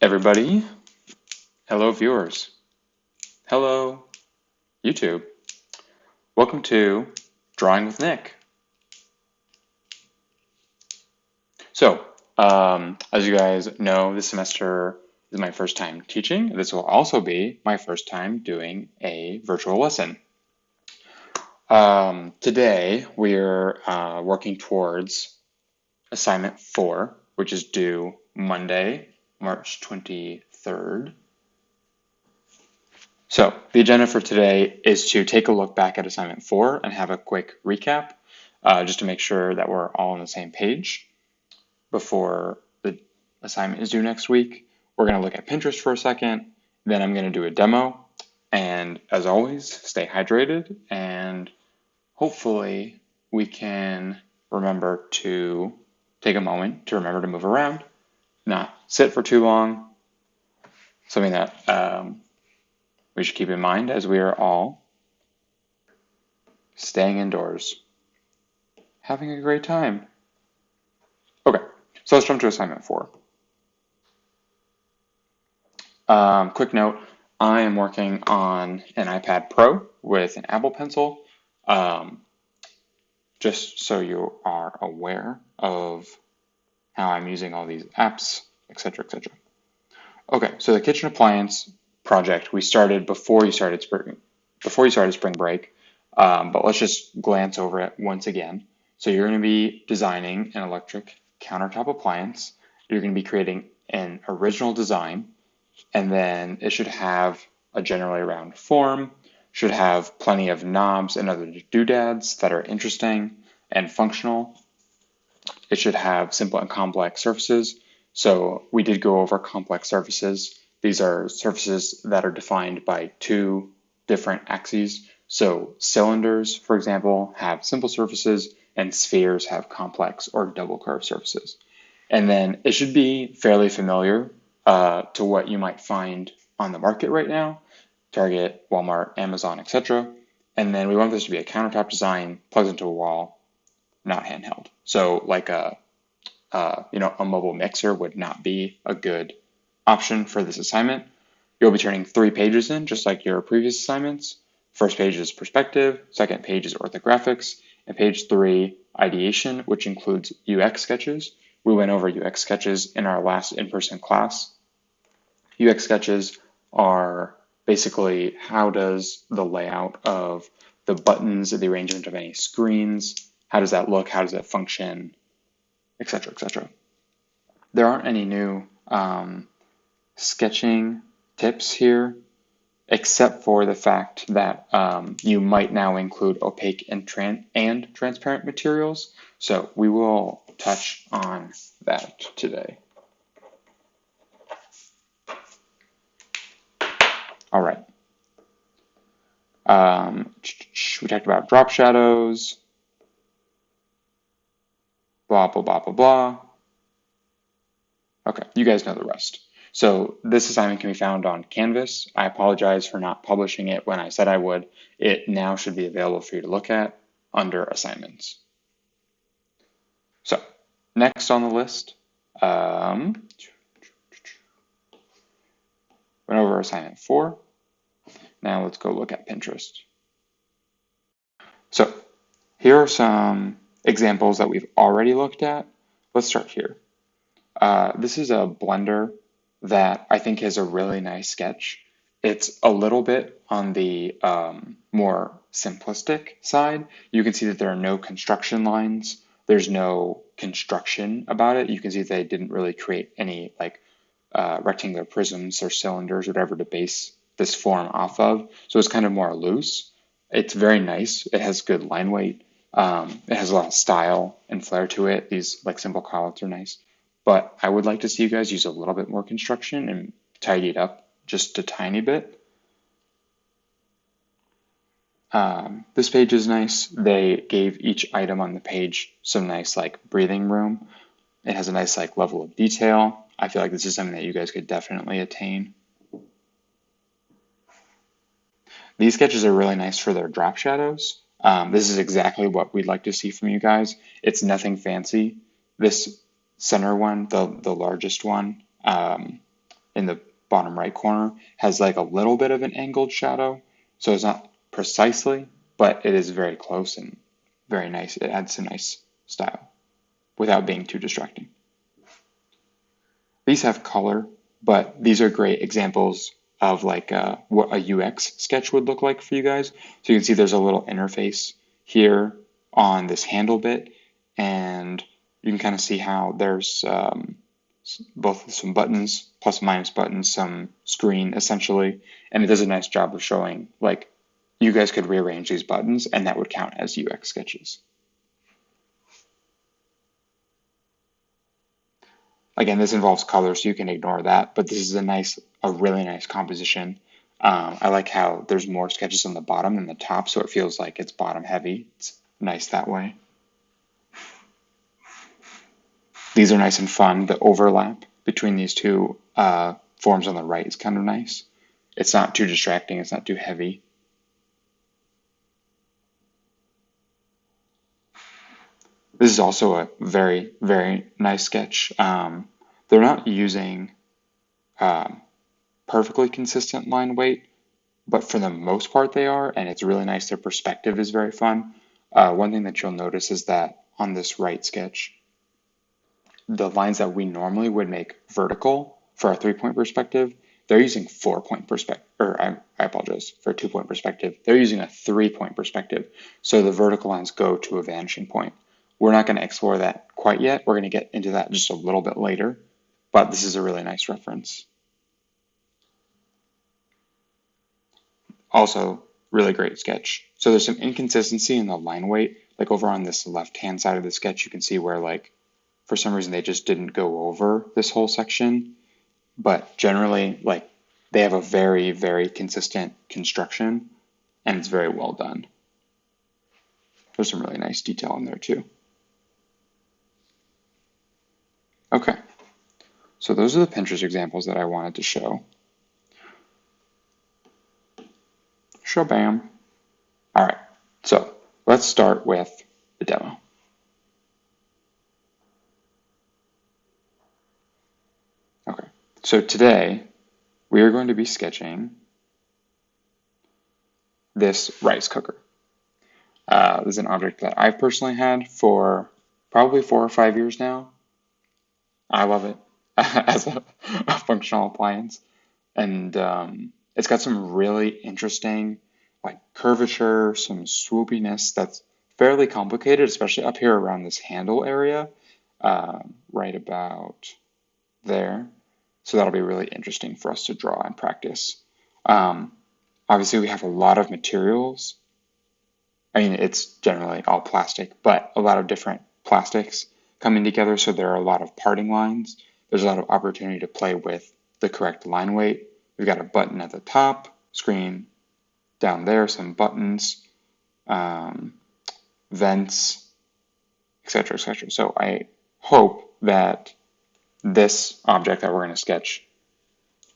Everybody, hello viewers, hello YouTube. Welcome to Drawing with Nick. So, as you guys know, this semester is my first time teaching. This will also be my first time doing a virtual lesson. Today, we're working towards assignment 4, which is due Monday, March 23rd. So the agenda for today is to take a look back at assignment 4 and have a quick recap, just to make sure that we're all on the same page before the assignment is due next week. We're going to look at Pinterest for a second, then I'm going to do a demo, and as always, stay hydrated, and hopefully we can remember to take a moment to remember to move around, not sit for too long, something that we should keep in mind as we are all staying indoors, having a great time. Okay, so let's jump to assignment 4. Quick note, I am working on an iPad Pro with an Apple Pencil, just so you are aware of how I'm using all these apps, etc., etc. Okay, so the kitchen appliance project we started before you started spring break, but let's just glance over it once again. So you're going to be designing an electric countertop appliance. You're going to be creating an original design, and then it should have a generally round form, should have plenty of knobs and other doodads that are interesting and functional. It should have simple and complex surfaces. So we did go over complex surfaces. These are surfaces that are defined by 2 different axes. So cylinders, for example, have simple surfaces, and spheres have complex or double curved surfaces. And then it should be fairly familiar to what you might find on the market right now, Target, Walmart, Amazon, etc. And then we want this to be a countertop design, plugs into a wall, not handheld. So like a mobile mixer would not be a good option for this assignment. You'll be turning 3 pages in, just like your previous assignments. First page is perspective, second page is orthographics, and page 3, ideation, which includes UX sketches. We went over UX sketches in our last in-person class. UX sketches are basically how does the layout of the buttons, the arrangement of any screens, how does that look, how does that function, etc., etc. There aren't any new sketching tips here, except for the fact that you might now include opaque and transparent materials. So we will touch on that today. All right. We talked about drop shadows, blah, blah, blah, blah, blah. Okay, you guys know the rest. So this assignment can be found on Canvas. I apologize for not publishing it when I said I would. It now should be available for you to look at under assignments. So next on the list, went over assignment 4. Now let's go look at Pinterest. So here are some examples that we've already looked at. Let's start here. This is a blender that I think is a really nice sketch. It's a little bit on the more simplistic side. You can see that there are no construction lines. There's no construction about it. You can see they didn't really create any like rectangular prisms or cylinders, whatever, to base this form off of. So it's kind of more loose. It's very nice. It has good line weight. It has a lot of style and flair to it. These like simple callouts are nice. But I would like to see you guys use a little bit more construction and tidy it up just a tiny bit. This page is nice. They gave each item on the page some nice like breathing room. It has a nice like level of detail. I feel like this is something that you guys could definitely attain. These sketches are really nice for their drop shadows. This is exactly what we'd like to see from you guys. It's nothing fancy. This center one, the largest one, in the bottom right corner has like a little bit of an angled shadow. So it's not precisely, but it is very close and very nice. It adds some nice style without being too distracting. These have color, but these are great examples of like what a UX sketch would look like for you guys. So you can see there's a little interface here on this handle bit, and you can kind of see how there's both some buttons, plus minus buttons, some screen essentially, and it does a nice job of showing like you guys could rearrange these buttons and that would count as UX sketches. Again, this involves color, so you can ignore that, but this is a really nice composition. I like how there's more sketches on the bottom than the top, so it feels like it's bottom heavy. It's nice that way. These are nice and fun. The overlap between these two forms on the right is kind of nice. It's not too distracting, it's not too heavy. This is also a very, very nice sketch. They're not using perfectly consistent line weight, but for the most part they are, and it's really nice. Their perspective is very fun. One thing that you'll notice is that on this right sketch, the lines that we normally would make vertical for a 3-point perspective, they're using 4-point perspective, or I apologize, for a 2-point perspective. They're using a 3-point perspective. So the vertical lines go to a vanishing point. We're not going to explore that quite yet. We're going to get into that just a little bit later, but this is a really nice reference. Also, really great sketch. So there's some inconsistency in the line weight. Like over on this left-hand side of the sketch, you can see where like, for some reason they just didn't go over this whole section. But generally, like, they have a very, very consistent construction, and it's very well done. There's some really nice detail in there too. Okay, so those are the Pinterest examples that I wanted to show. Shabam. All right, so let's start with the demo. Okay, so today we are going to be sketching this rice cooker. This is an object that I've personally had for probably 4 or 5 years now. I love it as a functional appliance, and it's got some really interesting like curvature, some swoopiness that's fairly complicated, especially up here around this handle area, right about there. So that'll be really interesting for us to draw and practice. Obviously, we have a lot of materials. I mean, it's generally all plastic, but a lot of different plastics coming together, so there are a lot of parting lines. There's a lot of opportunity to play with the correct line weight. We've got a button at the top, screen down there, some buttons, vents, etc., etc. So I hope that this object that we're going to sketch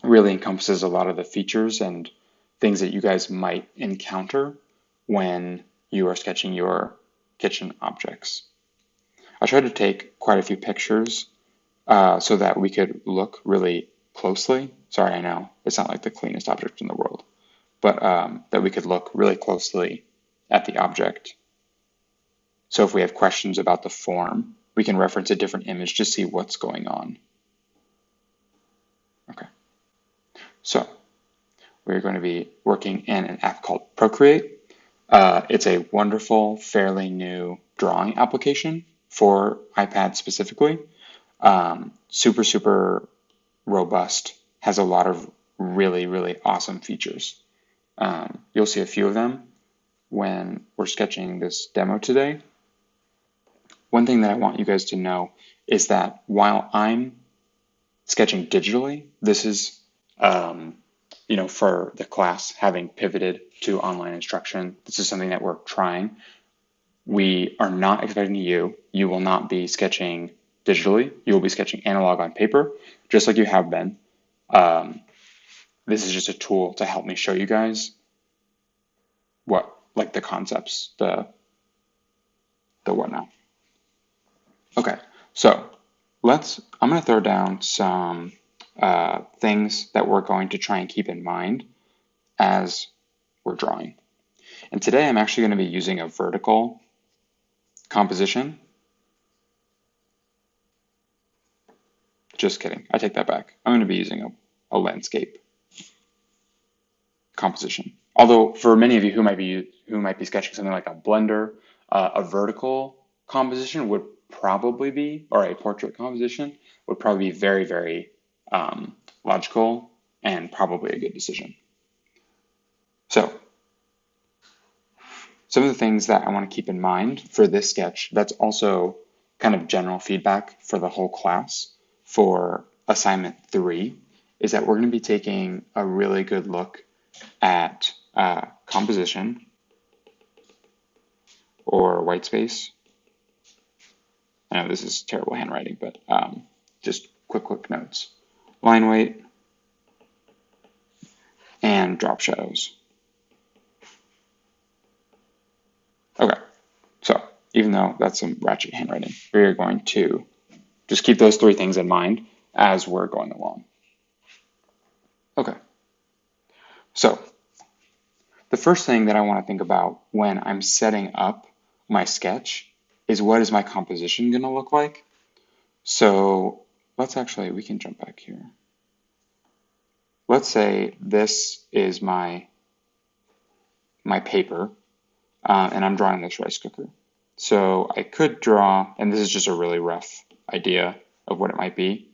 really encompasses a lot of the features and things that you guys might encounter when you are sketching your kitchen objects. I tried to take quite a few pictures so that we could look really closely. Sorry, I know it's not like the cleanest object in the world, but that we could look really closely at the object. So if we have questions about the form, we can reference a different image to see what's going on. Okay, so we're going to be working in an app called Procreate. It's a wonderful, fairly new drawing application for iPad specifically. Super, super robust, has a lot of really, really awesome features. You'll see a few of them when we're sketching this demo today. One thing that I want you guys to know is that while I'm sketching digitally, this is, for the class having pivoted to online instruction, this is something that we're trying. We are not expecting you will not be sketching digitally. You will be sketching analog on paper, just like you have been. This is just a tool to help me show you guys the concepts, the whatnot. Okay, so I'm going to throw down some things that we're going to try and keep in mind as we're drawing. And today I'm actually going to be using a vertical composition. Just kidding, I take that back. I'm going to be using a landscape composition. Although for many of you who might be sketching something like a blender, a vertical composition would probably be, or a portrait composition would probably be very, very logical and probably a good decision. So some of the things that I want to keep in mind for this sketch, that's also kind of general feedback for the whole class for assignment 3, is that we're going to be taking a really good look at composition or white space. I know this is terrible handwriting, but just quick notes. Line weight and drop shadows. Okay, so even though that's some ratchet handwriting, we're going to just keep those 3 things in mind as we're going along. Okay, so the first thing that I want to think about when I'm setting up my sketch is what is my composition going to look like? So we can jump back here. Let's say this is my paper, and I'm drawing this rice cooker. So I could draw, and this is just a really rough idea of what it might be.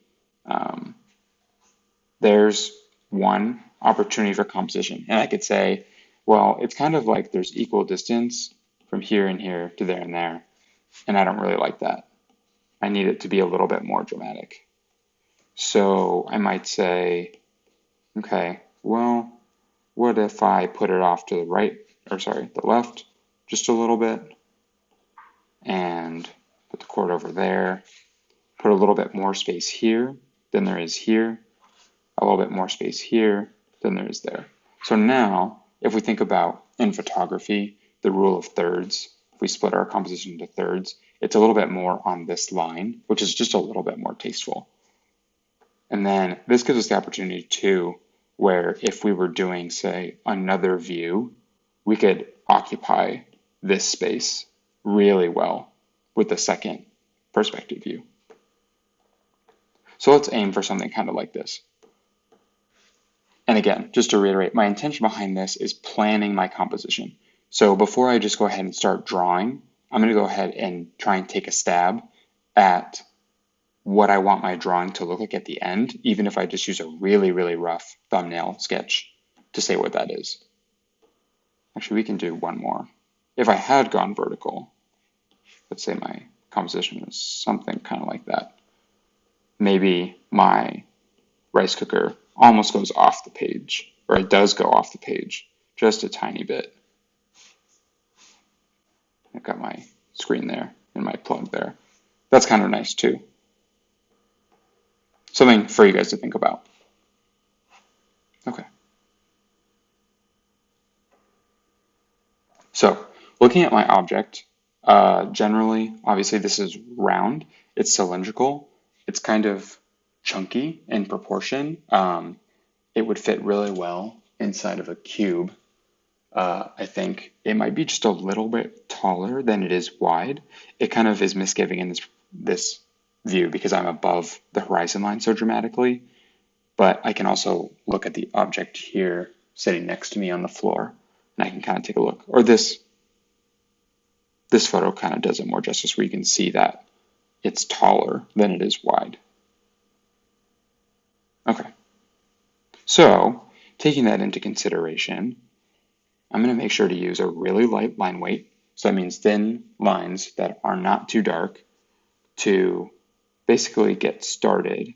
There's one opportunity for composition, and I could say, well, it's kind of like there's equal distance from here and here to there and there, and I don't really like that. I need it to be a little bit more dramatic. So I might say, okay, well, what if I put it off to the left just a little bit, and put the chord over there, put a little bit more space here than there is here, a little bit more space here than there is there. So now, if we think about in photography, the rule of thirds, if we split our composition into thirds, it's a little bit more on this line, which is just a little bit more tasteful. And then this gives us the opportunity too, where if we were doing, say, another view, we could occupy this space really well with the second perspective view. So let's aim for something kind of like this. And again, just to reiterate, my intention behind this is planning my composition. So before I just go ahead and start drawing, I'm going to go ahead and try and take a stab at what I want my drawing to look like at the end, even if I just use a really, really rough thumbnail sketch to say what that is. Actually, we can do one more. If I had gone vertical, let's say my composition is something kind of like that. Maybe my rice cooker almost goes off the page, or it does go off the page just a tiny bit. I've got my screen there and my plug there. That's kind of nice too. Something for you guys to think about. Okay. So looking at my object, generally, obviously this is round, it's cylindrical, it's kind of chunky in proportion. It would fit really well inside of a cube. I think it might be just a little bit taller than it is wide. It kind of is misgiving in this view because I'm above the horizon line so dramatically, but I can also look at the object here sitting next to me on the floor, and I can kind of take a look. Or this photo kind of does it more justice, where you can see that it's taller than it is wide. Okay, so taking that into consideration, I'm going to make sure to use a really light line weight. So that means thin lines that are not too dark to basically get started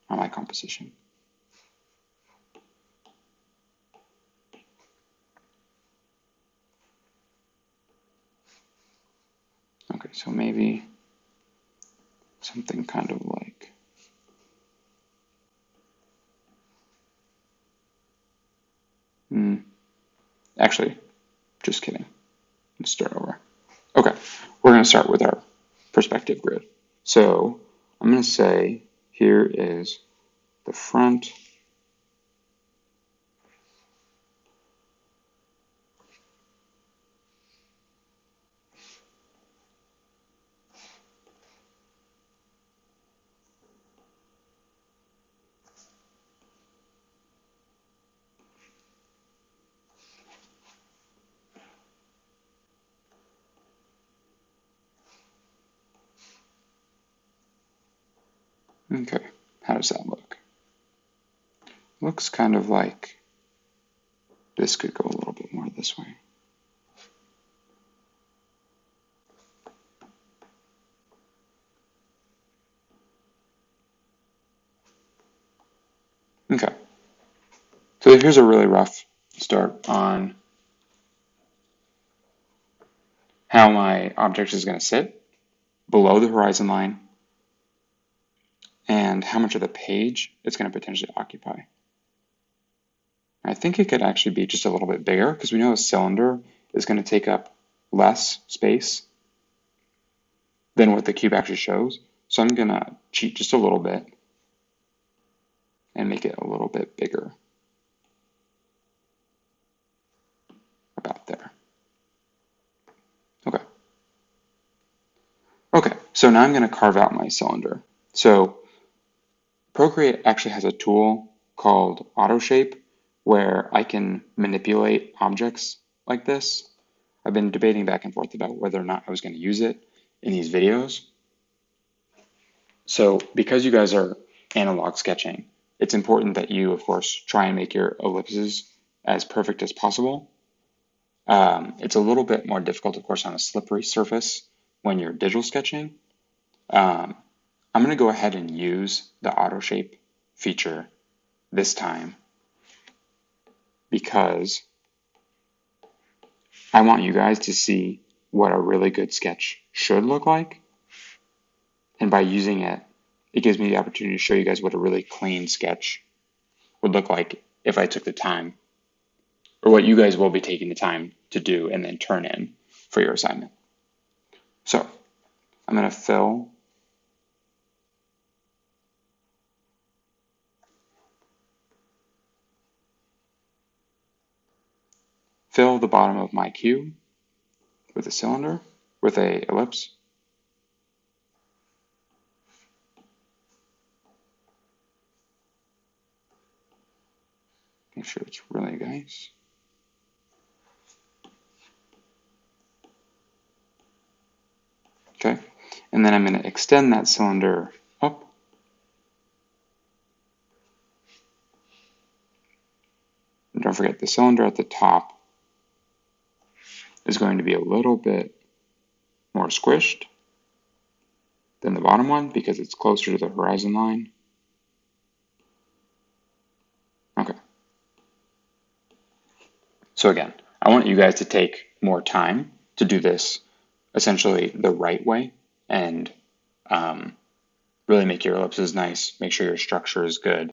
on my composition. Okay, so maybe something kind of like actually, just kidding. Let's start over. Okay, we're going to start with our perspective grid. So I'm going to say Here is the front. Okay, how does that look? Looks kind of like this could go a little bit more this way. Okay, so here's a really rough start on how my object is going to sit below the horizon line and how much of the page it's going to potentially occupy. I think it could actually be just a little bit bigger because we know a cylinder is going to take up less space than what the cube actually shows. So I'm going to cheat just a little bit and make it a little bit bigger. About there. Okay. Okay, so now I'm going to carve out my cylinder. So Procreate actually has a tool called AutoShape where I can manipulate objects like this. I've been debating back and forth about whether or not I was going to use it in these videos. So because you guys are analog sketching, it's important that you, of course, try and make your ellipses as perfect as possible. It's a little bit more difficult, of course, on a slippery surface when you're digital sketching. I'm going to go ahead and use the AutoShape feature this time because I want you guys to see what a really good sketch should look like. And by using it, it gives me the opportunity to show you guys what a really clean sketch would look like if I took the time, or what you guys will be taking the time to do and then turn in for your assignment. So I'm going to fill the bottom of my cube with a cylinder, with a ellipse. Make sure it's really nice. Okay, and then I'm going to extend that cylinder up. And don't forget, the cylinder at the top is going to be a little bit more squished than the bottom one because it's closer to the horizon line. Okay. So again, I want you guys to take more time to do this essentially the right way and really make your ellipses nice, make sure your structure is good.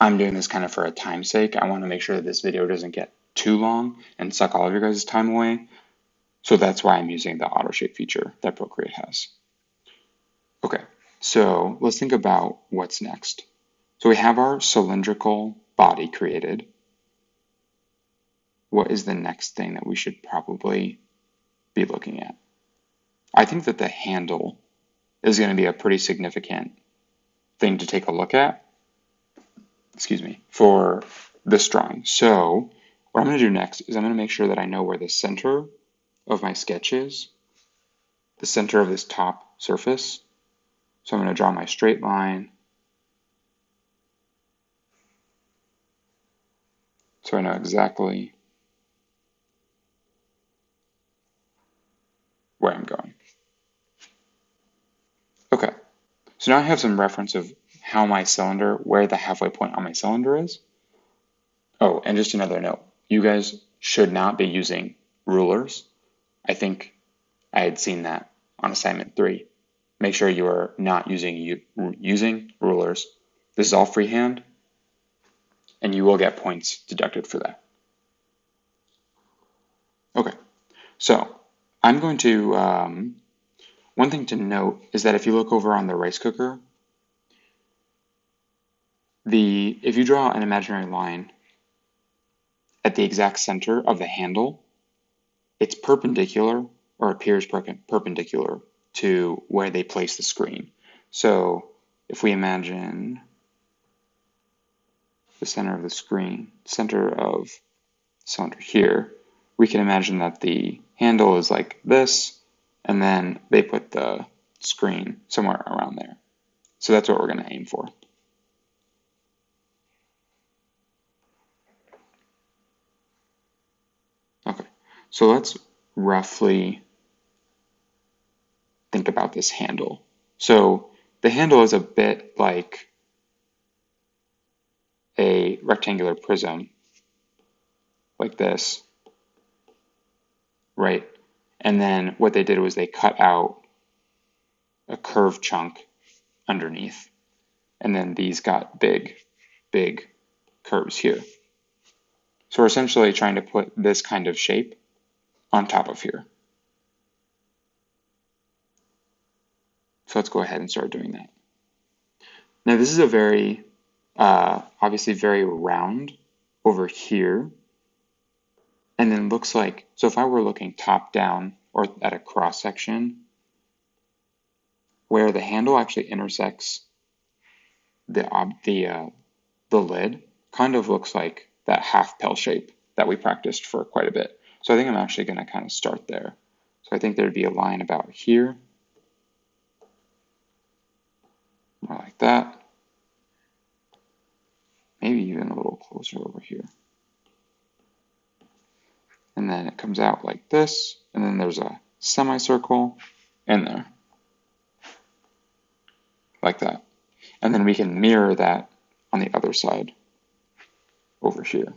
I'm doing this kind of for a time's sake. I want to make sure that this video doesn't get too long and suck all of your guys' time away. So that's why I'm using the AutoShape feature that Procreate has. Okay, so let's think about what's next. So we have our cylindrical body created. What is the next thing that we should probably be looking at? I think that the handle is going to be a pretty significant thing to take a look at, for this drawing. So what I'm going to do next is I'm going to make sure that I know where the center of my sketch is, the center of this top surface. So I'm going to draw my straight line so I know exactly where I'm going. Okay, so now I have some reference of how my cylinder, where the halfway point on my cylinder is. Oh, and just another note, you guys should not be using rulers. I think I had seen that on assignment 3. Make sure you are not using rulers. This is all freehand, and you will get points deducted for that. Okay, so I'm going to, one thing to note is that if you look over on the rice cooker, if you draw an imaginary line at the exact center of the handle, it's perpendicular or appears perpendicular to where they place the screen. So if we imagine the center of the screen, center of cylinder here, we can imagine that the handle is like this, and then they put the screen somewhere around there. So that's what we're going to aim for. Okay, so let's roughly think about this handle. So the handle is a bit like a rectangular prism, like this, right? And then what they did was they cut out a curved chunk underneath, and then these got big curves here. So we're essentially trying to put this kind of shape on top of here. So let's go ahead and start doing that. Now this is a very, obviously very round over here, and then looks like, so if I were looking top down or at a cross section, where the handle actually intersects the lid, kind of looks like that half pill shape that we practiced for quite a bit. So I think I'm actually going to kind of start there. So I think there'd be a line about here, more like that, maybe even a little closer over here. And then it comes out like this, and then there's a semicircle in there, like that. And then we can mirror that on the other side over here.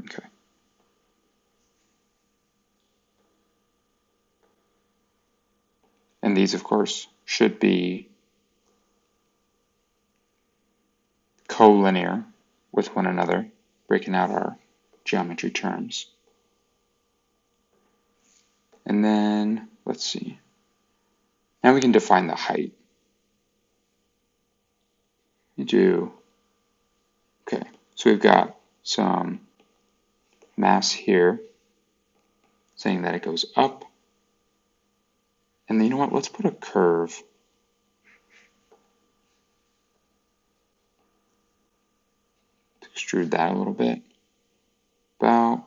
Okay. And these, of course, should be collinear with one another, breaking out our geometry terms. And then, let's see. Now we can define the height. Okay, so we've got some mass here saying that it goes up. And then, you know what, let's put a curve. Extrude that a little bit. About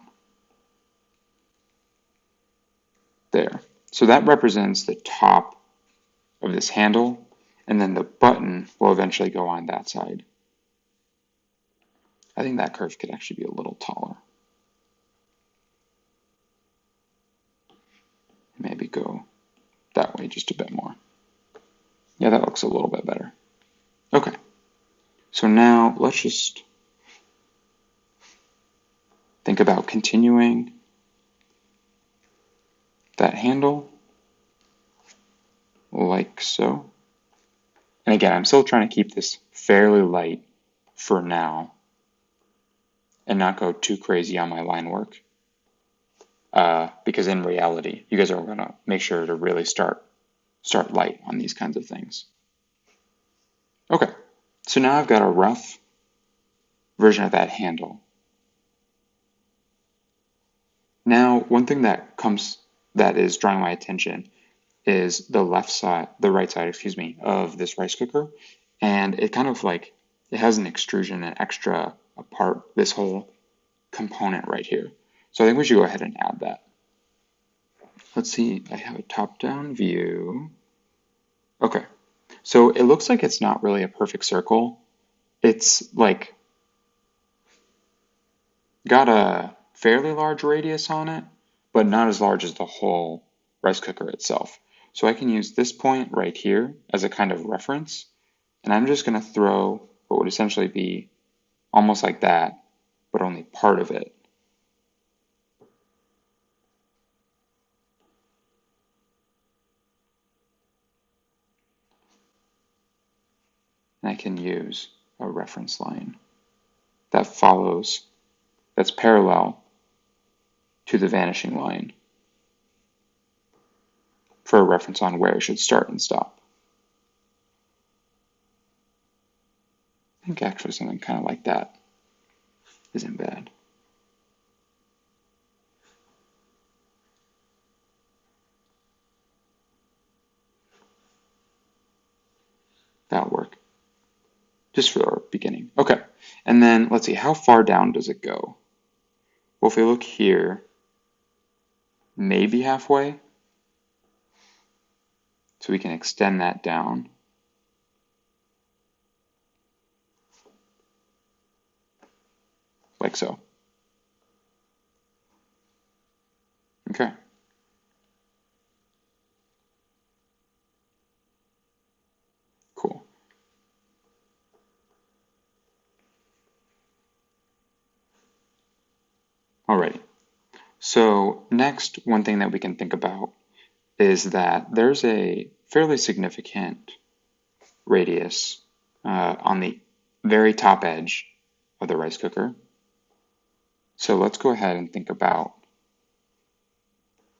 there. So that represents the top of this handle, and then the button will eventually go on that side. I think that curve could actually be a little taller. Maybe go that way just a bit more. Yeah, that looks a little bit better. Okay, so now let's just think about continuing that handle like so. And again, I'm still trying to keep this fairly light for now and not go too crazy on my line work. Because in reality, you guys are going to make sure to really start light on these kinds of things. Okay, so now I've got a rough version of that handle. Now, one thing that is drawing my attention is the right side, of this rice cooker. And it kind of like, it has an extrusion, an extra part, this whole component right here. So I think we should go ahead and add that. Let's see, I have a top-down view. Okay, so it looks like it's not really a perfect circle. It's like got a fairly large radius on it, but not as large as the whole rice cooker itself. So I can use this point right here as a kind of reference, and I'm just going to throw what would essentially be almost like that, but only part of it. And I can use a reference line that's parallel to the vanishing line. for a reference on where it should start and stop. I think actually something kind of like that isn't bad. That'll work. Just for our beginning. Okay, and then let's see, how far down does it go? Well, if we look here, maybe halfway. So we can extend that down. Like so. Okay. Cool. Alrighty. So next, one thing that we can think about is that there's a fairly significant radius on the very top edge of the rice cooker. So let's go ahead and think about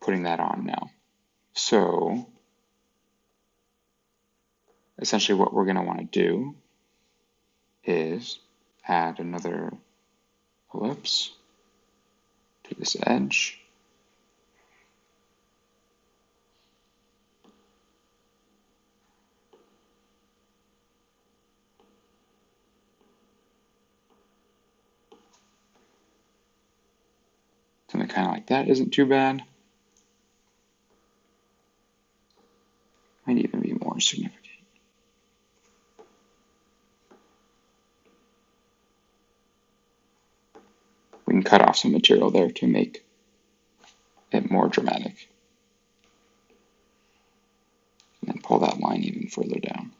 putting that on now. So essentially what we're going to want to do is add another ellipse to this edge. Something kind of like that isn't too bad. Might even be more significant. We can cut off some material there to make it more dramatic. And then pull that line even further down.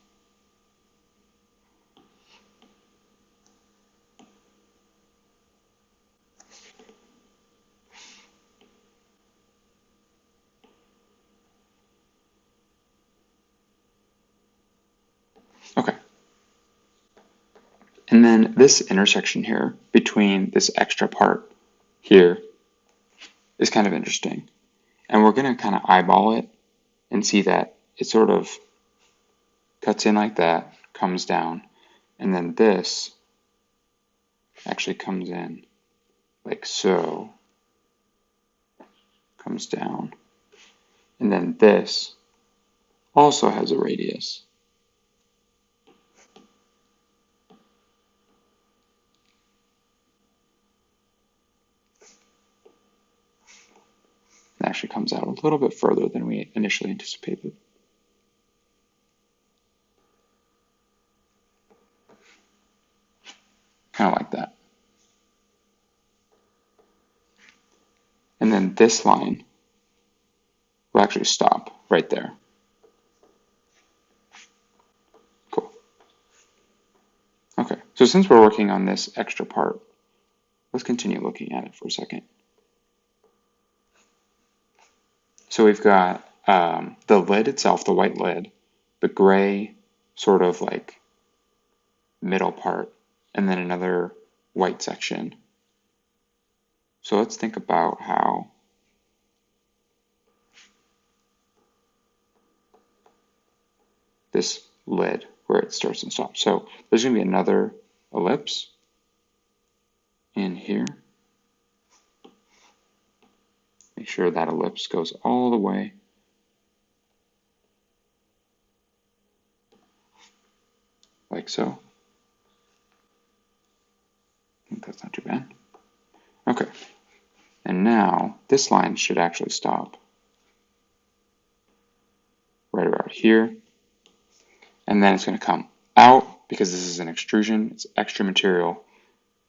Okay. And then this intersection here between this extra part here is kind of interesting. And we're going to kind of eyeball it and see that it sort of cuts in like that, comes down, and then this actually comes in like so, comes down, and then this also has a radius. It actually comes out a little bit further than we initially anticipated. Kind of like that. And then this line will actually stop right there. Cool. Okay, so since we're working on this extra part, let's continue looking at it for a second. So we've got the lid itself, the white lid, the gray sort of like middle part, and then another white section. So let's think about how this lid, where it starts and stops. So there's going to be another ellipse in here. Make sure that ellipse goes all the way. Like so. I think that's not too bad. Okay. And now this line should actually stop right about here. And then it's going to come out because this is an extrusion, it's extra material.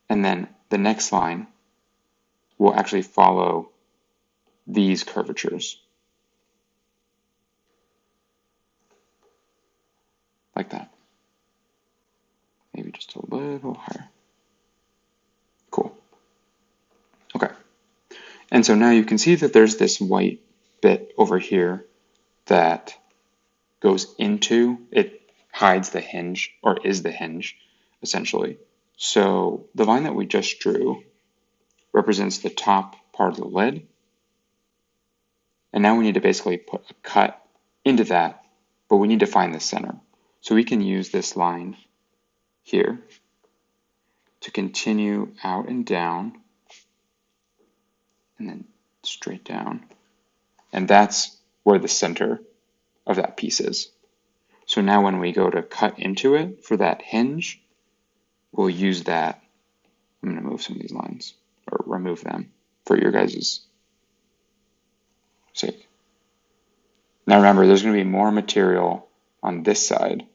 And then the next line will actually follow these curvatures. Like that. Maybe just a little higher. Cool. Okay. And so now you can see that there's this white bit over here that goes into, it hides the hinge, or is the hinge, essentially. So the line that we just drew represents the top part of the lid. And now we need to basically put a cut into that, but we need to find the center. So we can use this line here to continue out and down, and then straight down. And that's where the center of that piece is. So now when we go to cut into it for that hinge, we'll use that. I'm going to move some of these lines, or remove them for your guys' sake. Now remember, there's going to be more material on this side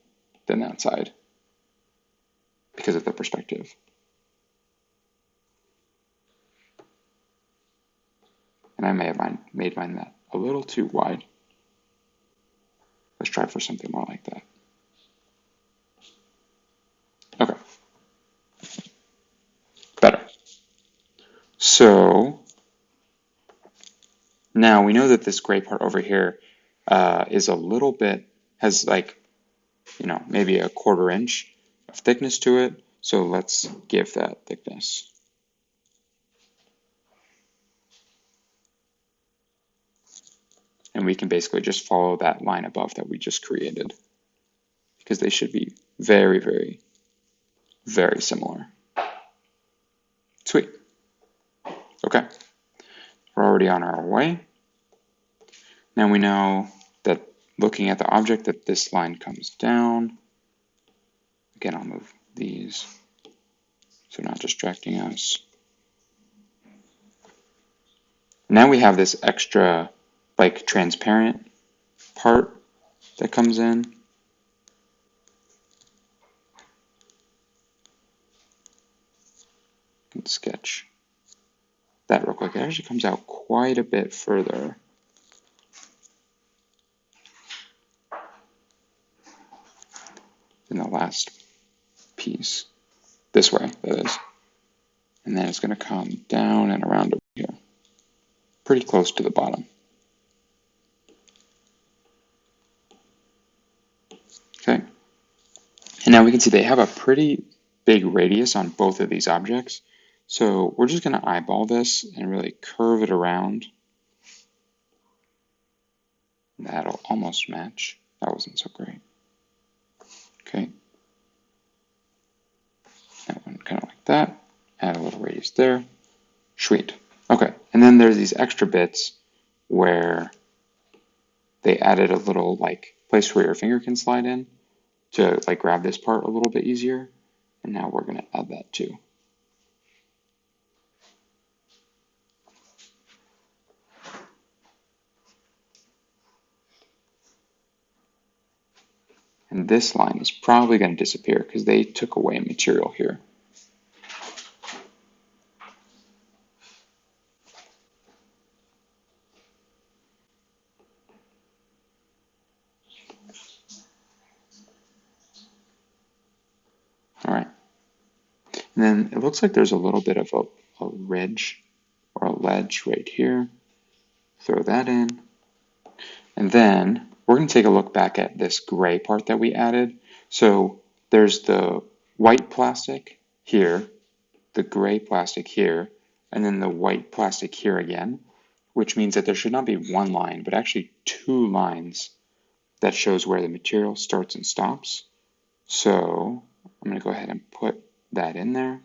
than that side because of the perspective. And I may have made mine that a little too wide. Let's try for something more like that. Okay. Better. So now we know that this gray part over here is a little bit, has like, maybe a 1/4 inch of thickness to it. So let's give that thickness. And we can basically just follow that line above that we just created, because they should be very, very, very similar. Sweet. Okay. We're already on our way. Now we know that looking at the object that this line comes down. Again, I'll move these so not distracting us. Now we have this extra like transparent part that comes in. I can sketch that real quick. It actually comes out quite a bit further. Than the last piece. This way, that is. And then it's going to come down and around over here. Pretty close to the bottom. Okay. And now we can see they have a pretty big radius on both of these objects. So we're just going to eyeball this and really curve it around. That'll almost match. That wasn't so great. Okay. That one kind of like that. Add a little radius there. Sweet. Okay. And then there's these extra bits where they added a little like place where your finger can slide in to like grab this part a little bit easier. And now we're going to add that too. And this line is probably going to disappear because they took away material here. All right. And then it looks like there's a little bit of a ridge or a ledge right here. Throw that in. And then we're going to take a look back at this gray part that we added. So there's the white plastic here, the gray plastic here, and then the white plastic here again, which means that there should not be one line, but actually 2 lines that shows where the material starts and stops. So I'm going to go ahead and put that in there.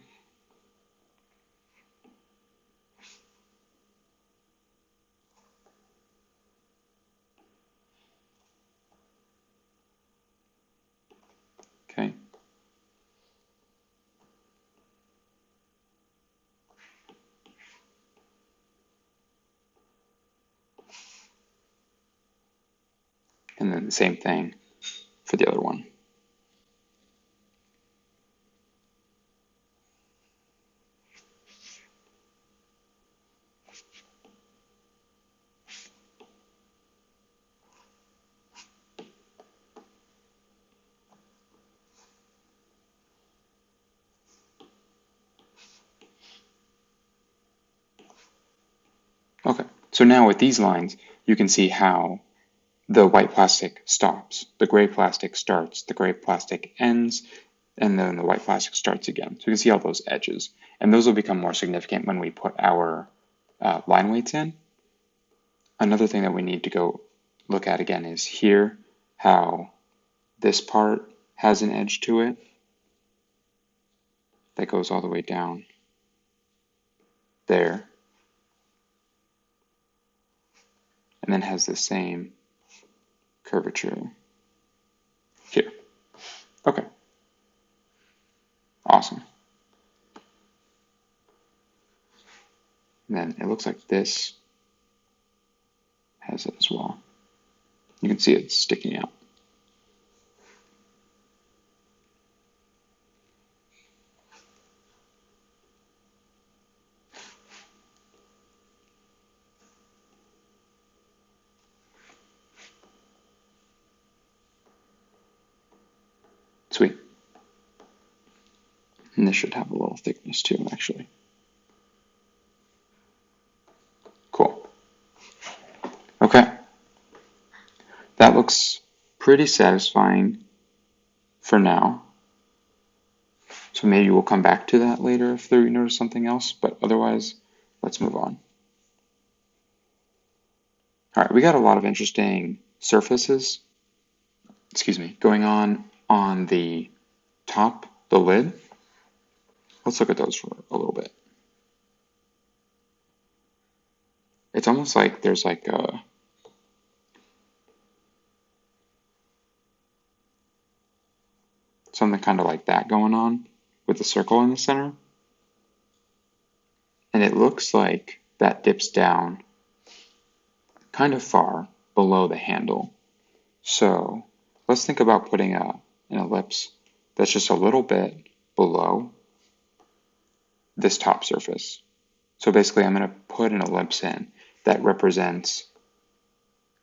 Okay. And then the same thing for the other one. Okay, so now with these lines, you can see how the white plastic stops, the gray plastic starts, the gray plastic ends, and then the white plastic starts again. So you can see all those edges. And those will become more significant when we put our line weights in. Another thing that we need to go look at again is here, how this part has an edge to it that goes all the way down there, and then has the same curvature here. Okay, awesome. And then it looks like this has it as well. You can see it's sticking out. Sweet. And this should have a little thickness too, actually. Cool. Okay. That looks pretty satisfying for now. So maybe we'll come back to that later if we notice something else, but otherwise, let's move on. All right, we got a lot of interesting surfaces, going on the top, the lid. Let's look at those for a little bit. It's almost like there's like a something kind of like that going on with the circle in the center. And it looks like that dips down kind of far below the handle. So let's think about putting an ellipse that's just a little bit below this top surface. So basically I'm going to put an ellipse in that represents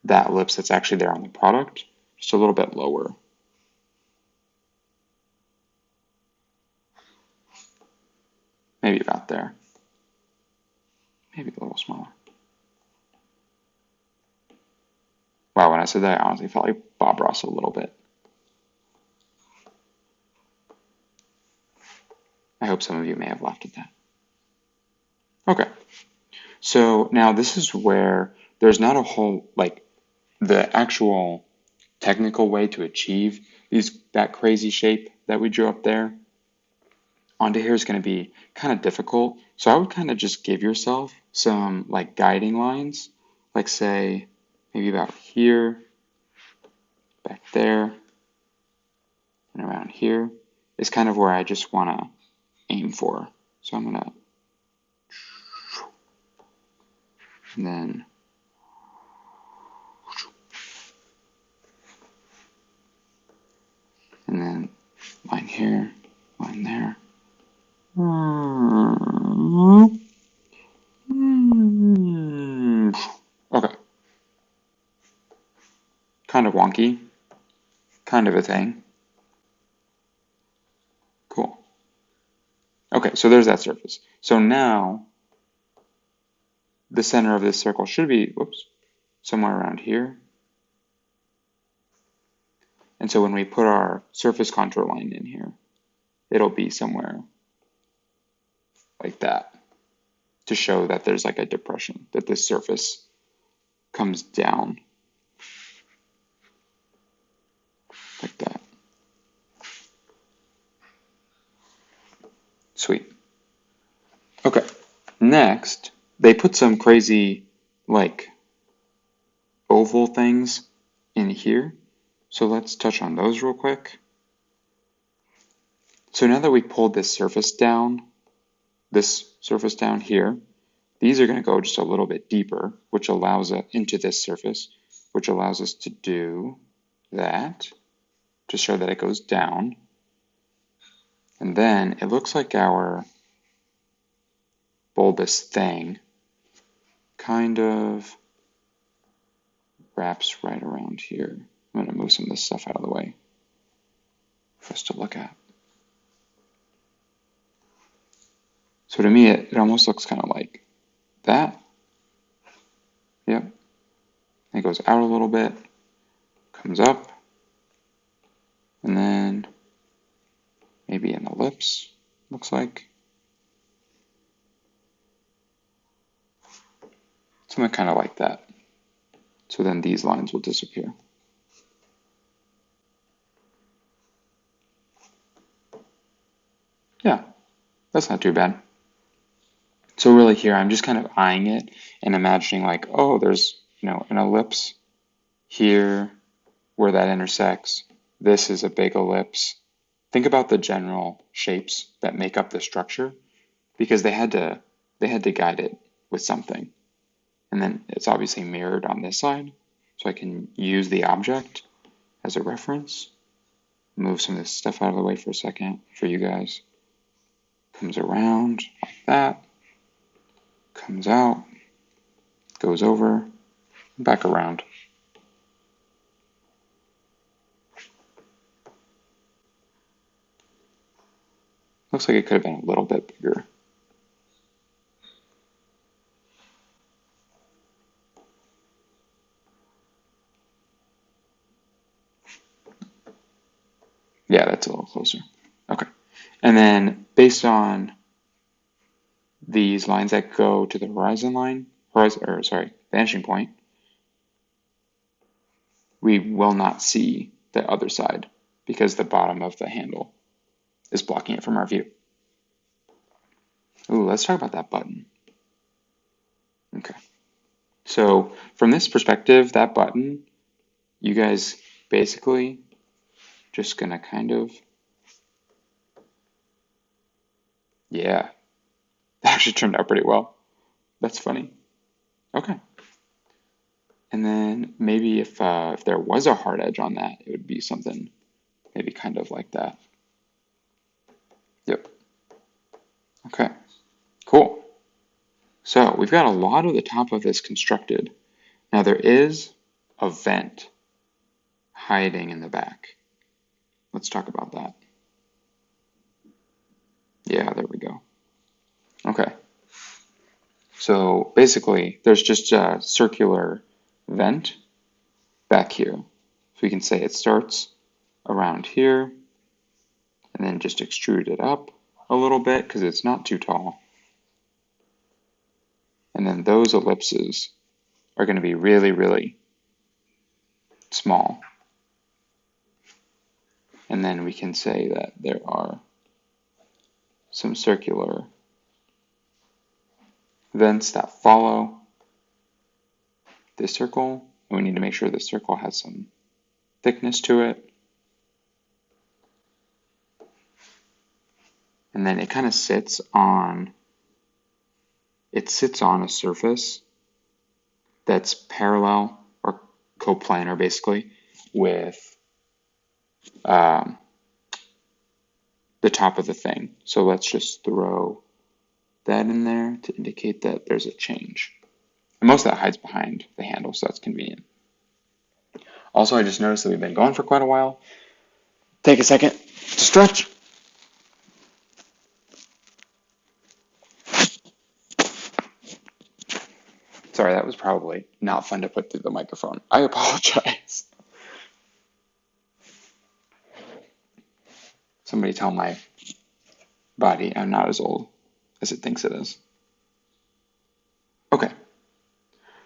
that ellipse that's actually there on the product, just a little bit lower. Maybe about there. Maybe a little smaller. Wow, when I said that, I honestly felt like Bob Ross a little bit. I hope some of you may have laughed at that. Okay, so now this is where there's not a whole, like, the actual technical way to achieve that crazy shape that we drew up there onto here is going to be kind of difficult. So I would kind of just give yourself some like guiding lines, like say maybe about here, back there, and around here is kind of where I just want to aim for. So I'm going to, and then line here, line there. Okay. Kind of wonky. Kind of a thing. Cool. Okay, so there's that surface. So now the center of this circle should be, somewhere around here. And so when we put our surface contour line in here, it'll be somewhere like that to show that there's like a depression, that this surface comes down like that. Sweet. Okay, next, they put some crazy like oval things in here. So let's touch on those real quick. So now that we pulled this surface down here, these are going to go just a little bit deeper, which allows us into this surface, which allows us to do that to show that it goes down. And then it looks like our bulbous thing kind of wraps right around here. I'm going to move some of this stuff out of the way for us to look at. So to me, it almost looks kind of like that. Yep. It goes out a little bit, comes up, and then maybe an ellipse, looks like. Something kind of like that. So then these lines will disappear. Yeah, that's not too bad. So really here, I'm just kind of eyeing it and imagining like, oh, there's, an ellipse here where that intersects. This is a big ellipse. Think about the general shapes that make up the structure because they had to guide it with something. And then it's obviously mirrored on this side. So I can use the object as a reference. Move some of this stuff out of the way for a second for you guys. Comes around like that. Comes out. Goes over. Back around. Looks like it could have been a little bit bigger. Yeah, that's a little closer. Okay. And then based on these lines that go to the vanishing point, we will not see the other side because the bottom of the handle is blocking it from our view. Ooh, let's talk about that button. Okay. So from this perspective, that button, you guys basically just gonna kind of, yeah, that actually turned out pretty well. That's funny. Okay. And then maybe if there was a hard edge on that, it would be something maybe kind of like that. Yep. Okay. Cool. So we've got a lot of the top of this constructed. Now there is a vent hiding in the back. Let's talk about that. Yeah, there we go. Okay. So basically, there's just a circular vent back here. So we can say it starts around here and then just extrude it up a little bit because it's not too tall. And then those ellipses are going to be really, really small. And then we can say that there are some circular vents that follow this circle. And we need to make sure this circle has some thickness to it. And then it kind of sits on a surface that's parallel or coplanar basically with the top of the thing. So let's just throw that in there to indicate that there's a change. And most of that hides behind the handle, so that's convenient. Also, I just noticed that we've been going for quite a while. Take a second to stretch. Sorry, that was probably not fun to put through the microphone. I apologize. Somebody tell my body I'm not as old as it thinks it is. Okay,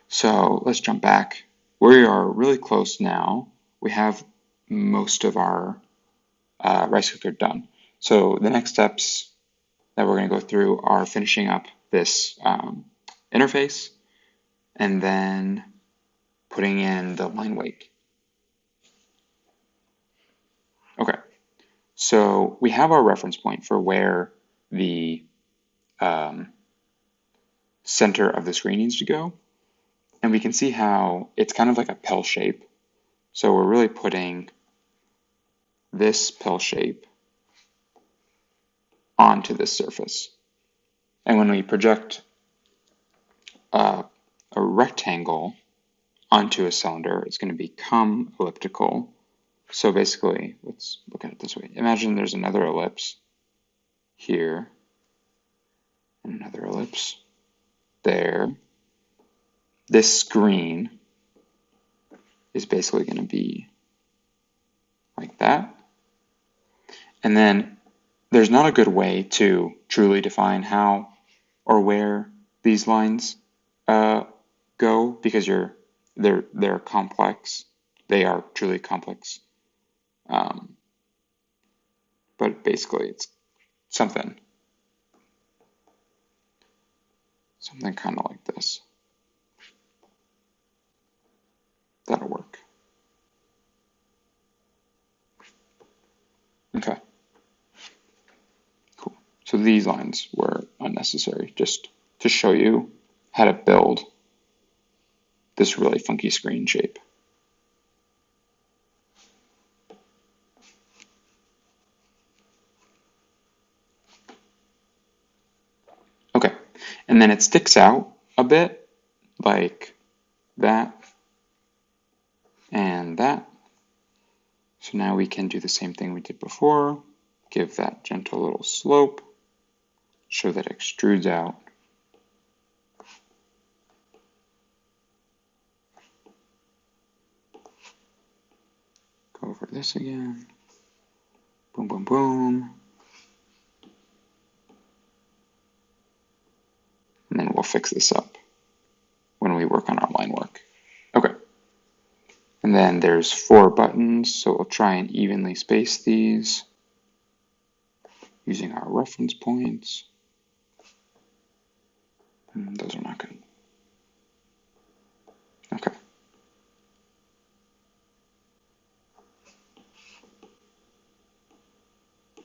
so let's jump back. We are really close now. We have most of our rice cooker done. So the next steps that we're going to go through are finishing up this interface and then putting in the line weight. Okay, so we have our reference point for where the center of the screen needs to go. And we can see how it's kind of like a pill shape. So we're really putting this pill shape onto this surface. And when we project a rectangle onto a cylinder, it's going to become elliptical. So basically, let's look at it this way. Imagine there's another ellipse here, and another ellipse there. This screen is basically going to be like that. And then there's not a good way to truly define how or where these lines go because you're They're complex. They are truly complex. Um, but basically it's something kind of like this. That'll work. Okay, cool. So these lines were unnecessary, just to show you how to build this really funky screen shape. Okay, and then it sticks out a bit like that and that. So now we can do the same thing we did before, give that gentle little slope, show that it extrudes out. Go over this again. Boom, boom, boom. And then we'll fix this up when we work on our line work. Okay. And then there's 4 buttons, so we'll try and evenly space these using our reference points. Those are not good. Okay.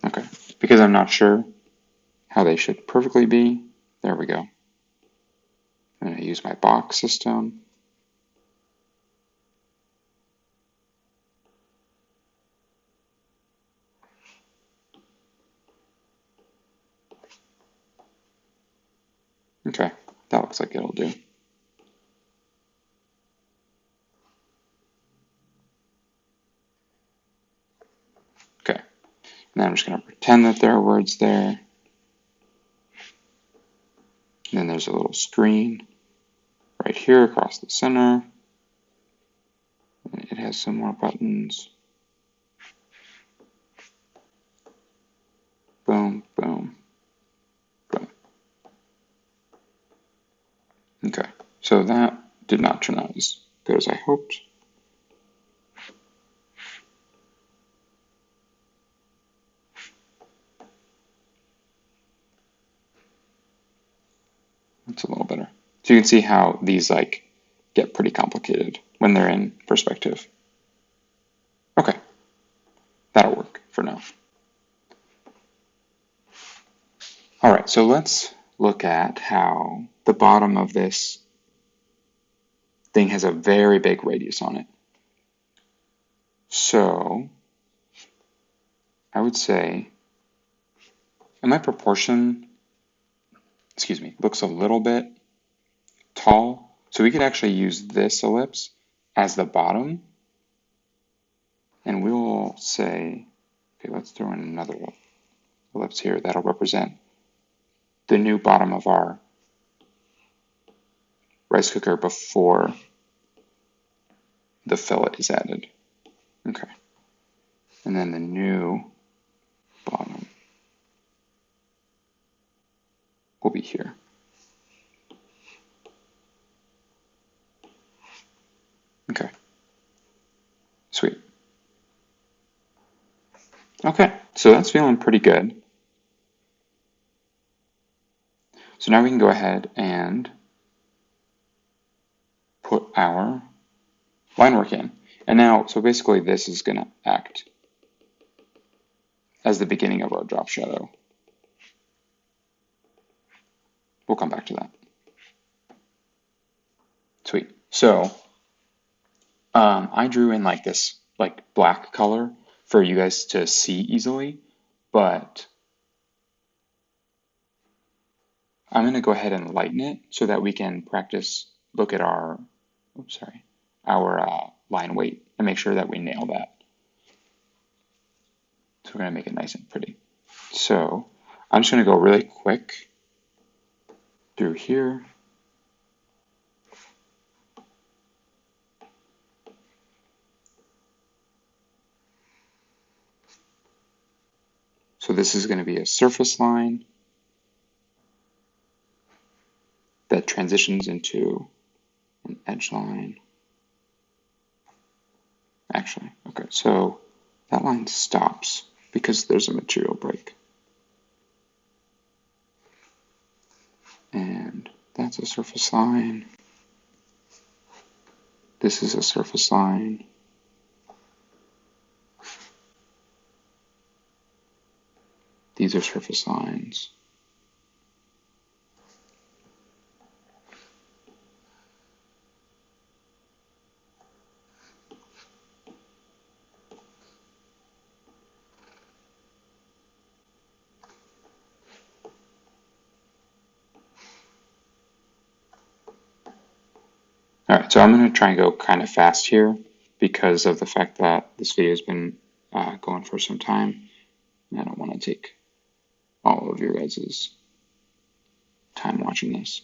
Okay. Because I'm not sure how they should perfectly be, there we go. I'm going to use my box system. Okay, that looks like it'll do. Okay, now I'm just going to pretend that there are words there. And then there's a little screen right here across the center. And it has some more buttons. Boom, boom, boom. Okay, so that did not turn out as good as I hoped. That's a little better. So you can see how these get pretty complicated when they're in perspective. Okay, that'll work for now. All right, so let's look at how the bottom of this thing has a very big radius on it. So I would say, and my proportion, looks a little bit tall. So we could actually use this ellipse as the bottom. And we'll say, okay, let's throw in another ellipse here that'll represent the new bottom of our rice cooker before the fillet is added. Okay. And then the new bottom will be here. Okay. Sweet. Okay, so that's feeling pretty good. So now we can go ahead and put our line work in. And now, so basically this is going to act as the beginning of our drop shadow. We'll come back to that. Sweet. So I drew in this black color for you guys to see easily, but I'm going to go ahead and lighten it so that we can practice, look at our, our line weight and make sure that we nail that. So we're going to make it nice and pretty. So I'm just going to go really quick through here. So this is going to be a surface line that transitions into an edge line. actually. Okay, so that line stops because there's a material break. And that's a surface line. This is a surface line. These are surface lines. All right, so I'm going to try and go kind of fast here because of the fact that this video has been going for some time. And I don't want to take all of your guys' time watching this.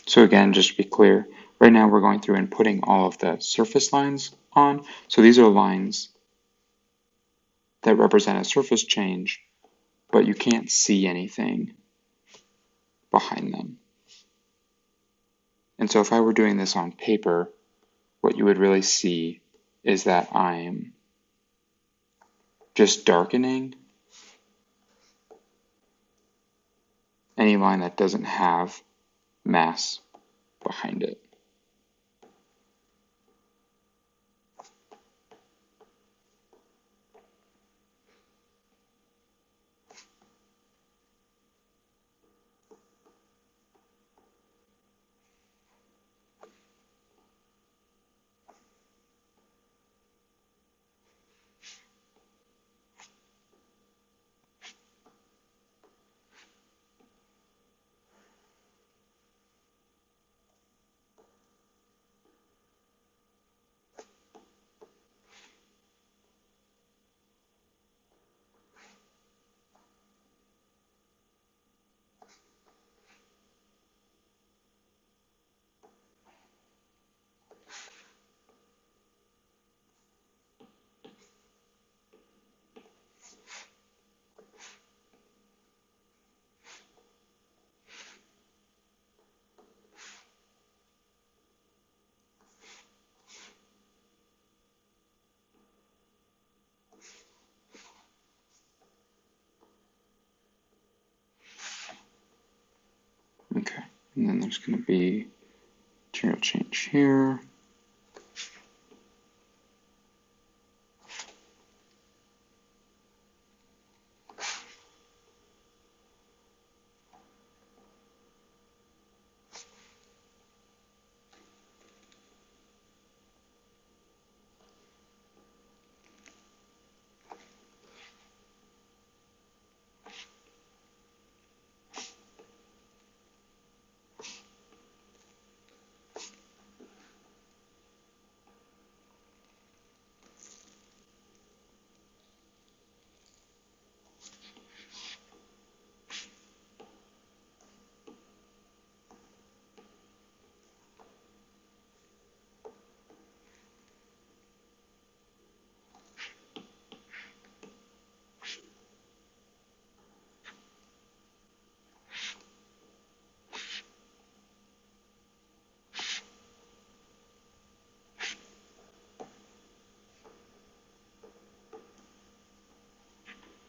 So again, just to be clear, right now we're going through and putting all of the surface lines on. So these are lines that represent a surface change, but you can't see anything behind them. And so if I were doing this on paper, what you would really see is that I'm just darkening any line that doesn't have mass behind it. Okay, and then there's going to be material change here.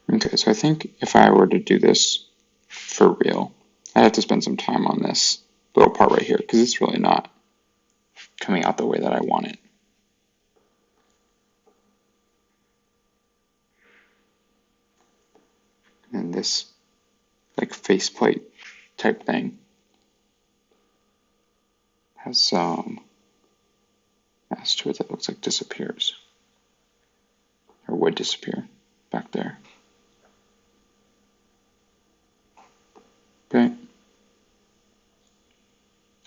Okay, so I think if I were to do this for real, I'd have to spend some time on this little part right here because it's really not coming out the way that I want it. And this like faceplate type thing has some mass to it that looks like disappears. would disappear back there. Okay.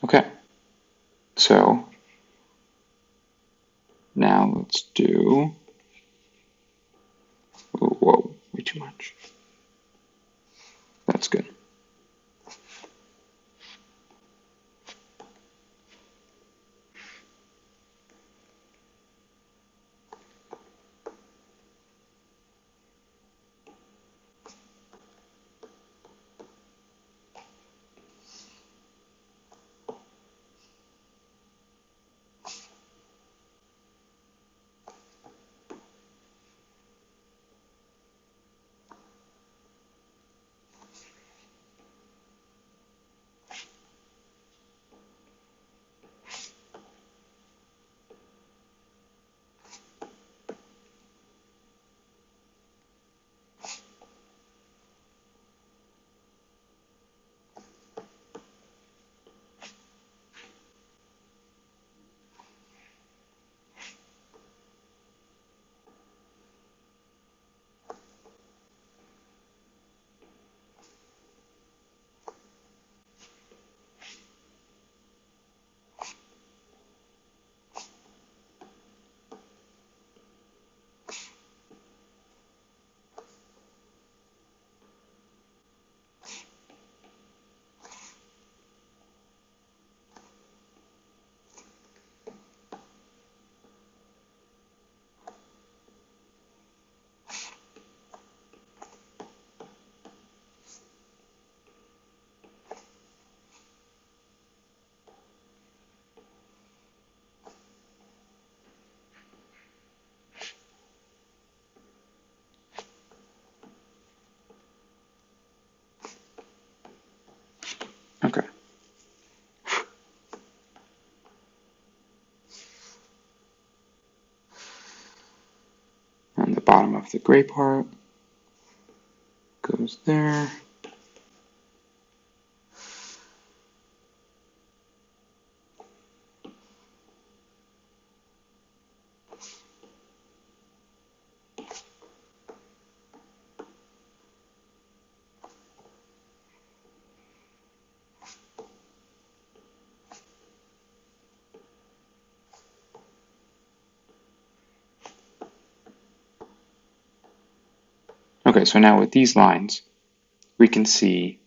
Okay. So now let's do, oh, whoa, way too much. That's good. Okay. And the bottom of the gray part goes there. Okay, so now with these lines, we can see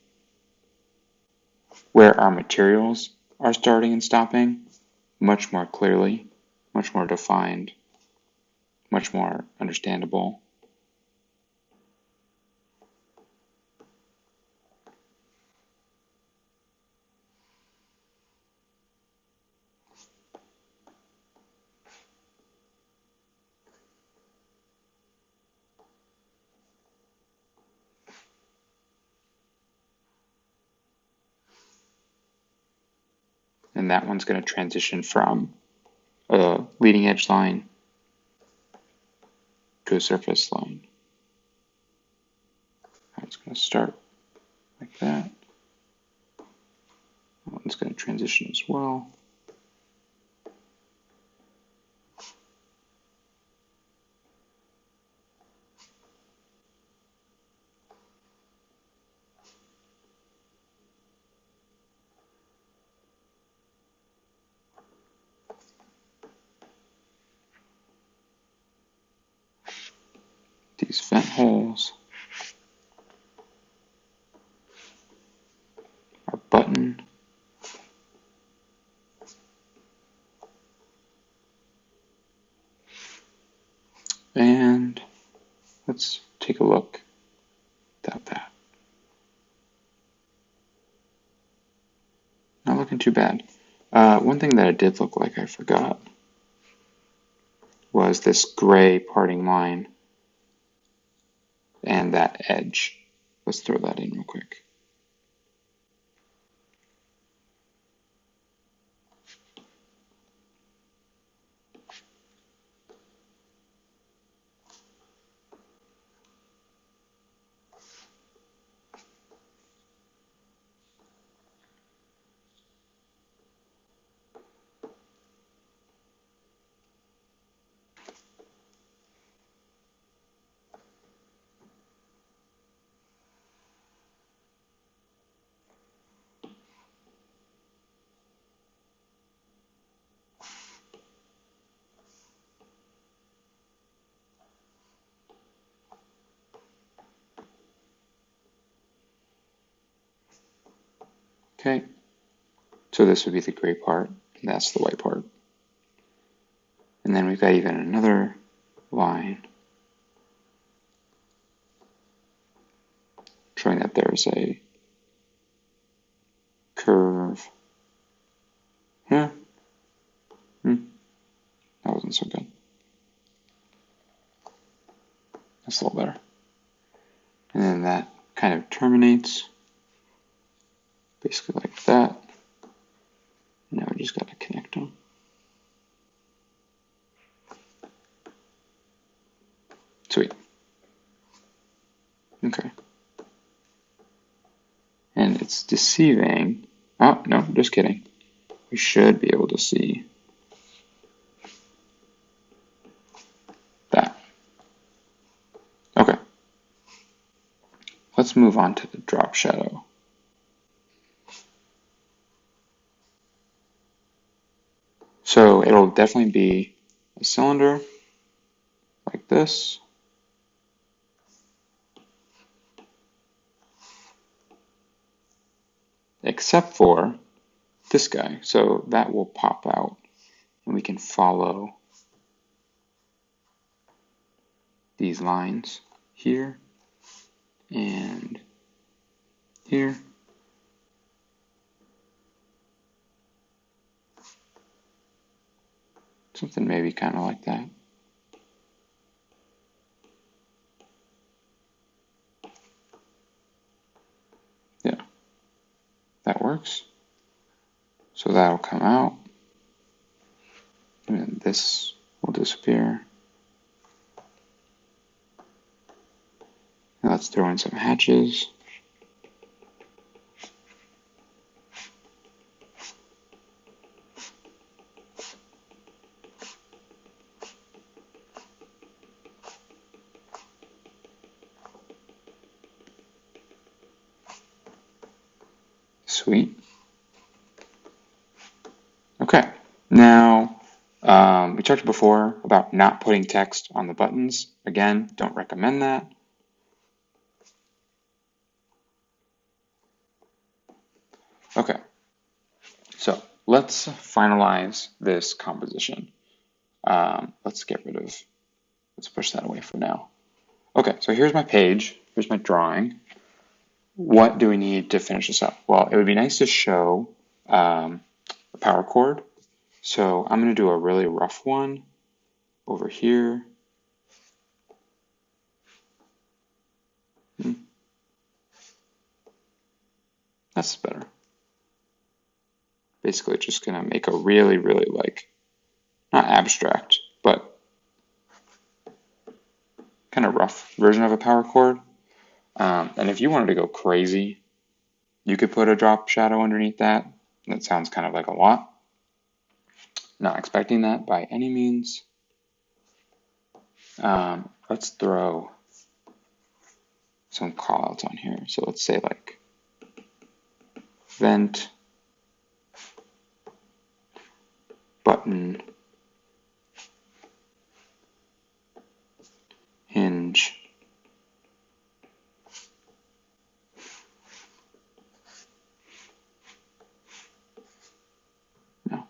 where our materials are starting and stopping much more clearly, much more defined, much more understandable. And that one's going to transition from a leading edge line to a surface line. It's going to start like that. That one's going to transition as well. These vent holes are button. And let's take a look at that. Not looking too bad. One thing that it did look like I forgot was this gray parting line and that edge. Let's throw that in real quick. Okay, so this would be the gray part, and that's the white part. And then we've got even another line showing that there's a curve here. That wasn't so good. That's a little better. And then that kind of terminates basically like that. Now we just got to connect them. Sweet. Okay. And it's deceiving. Oh, no, just kidding. We should be able to see that. Okay. Let's move on to the drop shadow. So it'll definitely be a cylinder like this. Except for this guy. So that will pop out and we can follow these lines here and here. Something maybe kind of like that. Yeah, that works. So that'll come out. And then this will disappear. Now let's throw in some hatches. Sweet. Okay, now we talked before about not putting text on the buttons. Again, don't recommend that. Okay, so let's finalize this composition. Let's push that away for now. Okay, so here's my page, here's my drawing. What do we need to finish this up? Well, it would be nice to show a power cord. So I'm going to do a really rough one over here. That's better. Basically just going to make a really, really like, not abstract, but kind of rough version of a power cord. And if you wanted to go crazy, you could put a drop shadow underneath that. That sounds kind of like a lot. Not expecting that by any means. Let's throw some callouts on here. So let's say like vent, button, hinge, no.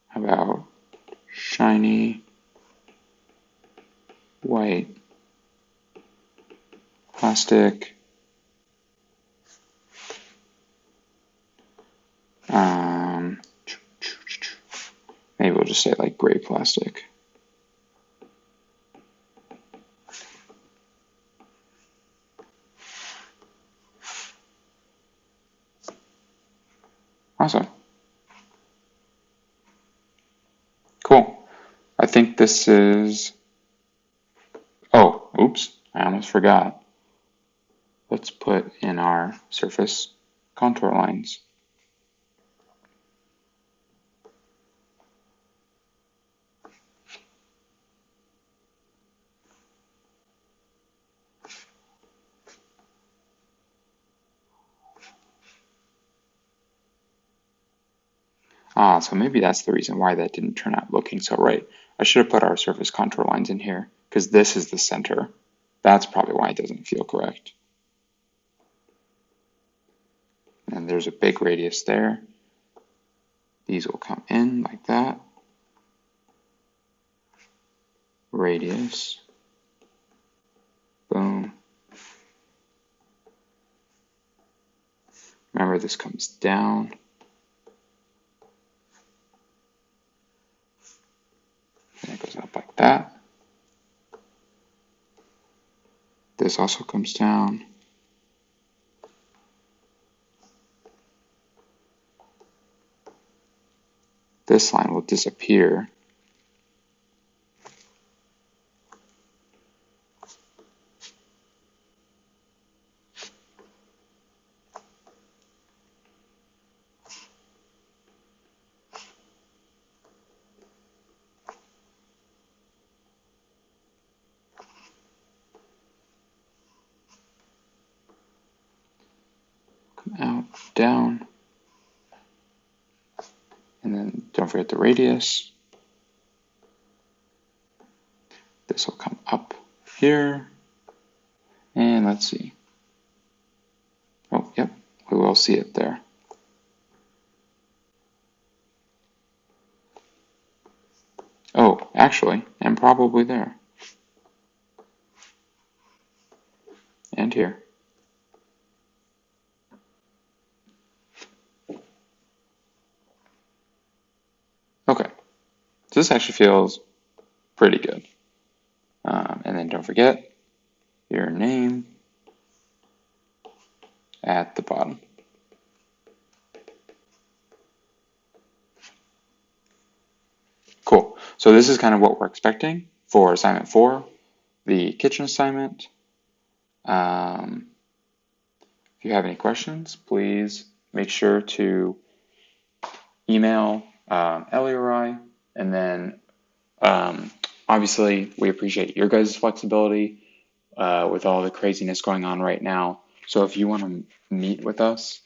How about shiny, white, plastic, maybe we'll just say like gray plastic. Awesome. Cool. I think this is, oh, oops, I almost forgot. Let's put in our surface contour lines. So maybe that's the reason why that didn't turn out looking so right. I should have put our surface contour lines in here because this is the center. That's probably why it doesn't feel correct. And there's a big radius there. These will come in like that. Radius. Boom. Remember, this comes down. And it goes up like that. This also comes down. This line will disappear. Come out, down. And then don't forget the radius. This will come up here. And let's see. Oh, yep, we will see it there. Oh, actually, and probably there. And here. Okay, so this actually feels pretty good. And then don't forget your name at the bottom. Cool. So this is kind of what we're expecting for assignment 4, the kitchen assignment. If you have any questions, please make sure to email Ellie or I, and then obviously we appreciate your guys' flexibility with all the craziness going on right now. So if you want to meet with us,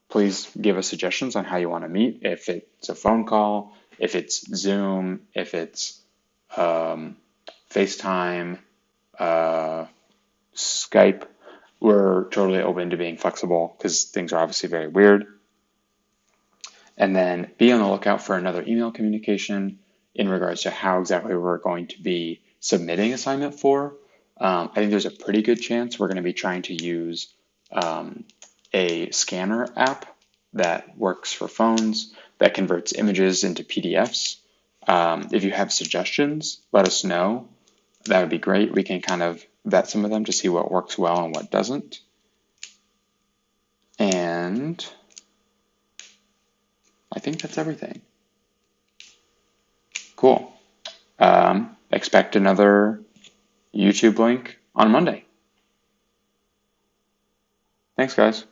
please give us suggestions on how you want to meet. If it's a phone call, if it's Zoom, if it's FaceTime, Skype, we're totally open to being flexible because things are obviously very weird. And then be on the lookout for another email communication in regards to how exactly we're going to be submitting assignment 4. I think there's a pretty good chance we're going to be trying to use a scanner app that works for phones that converts images into PDFs. If you have suggestions, let us know. That would be great. We can kind of vet some of them to see what works well and what doesn't. And I think that's everything. Cool. Expect another YouTube link on Monday. Thanks, guys.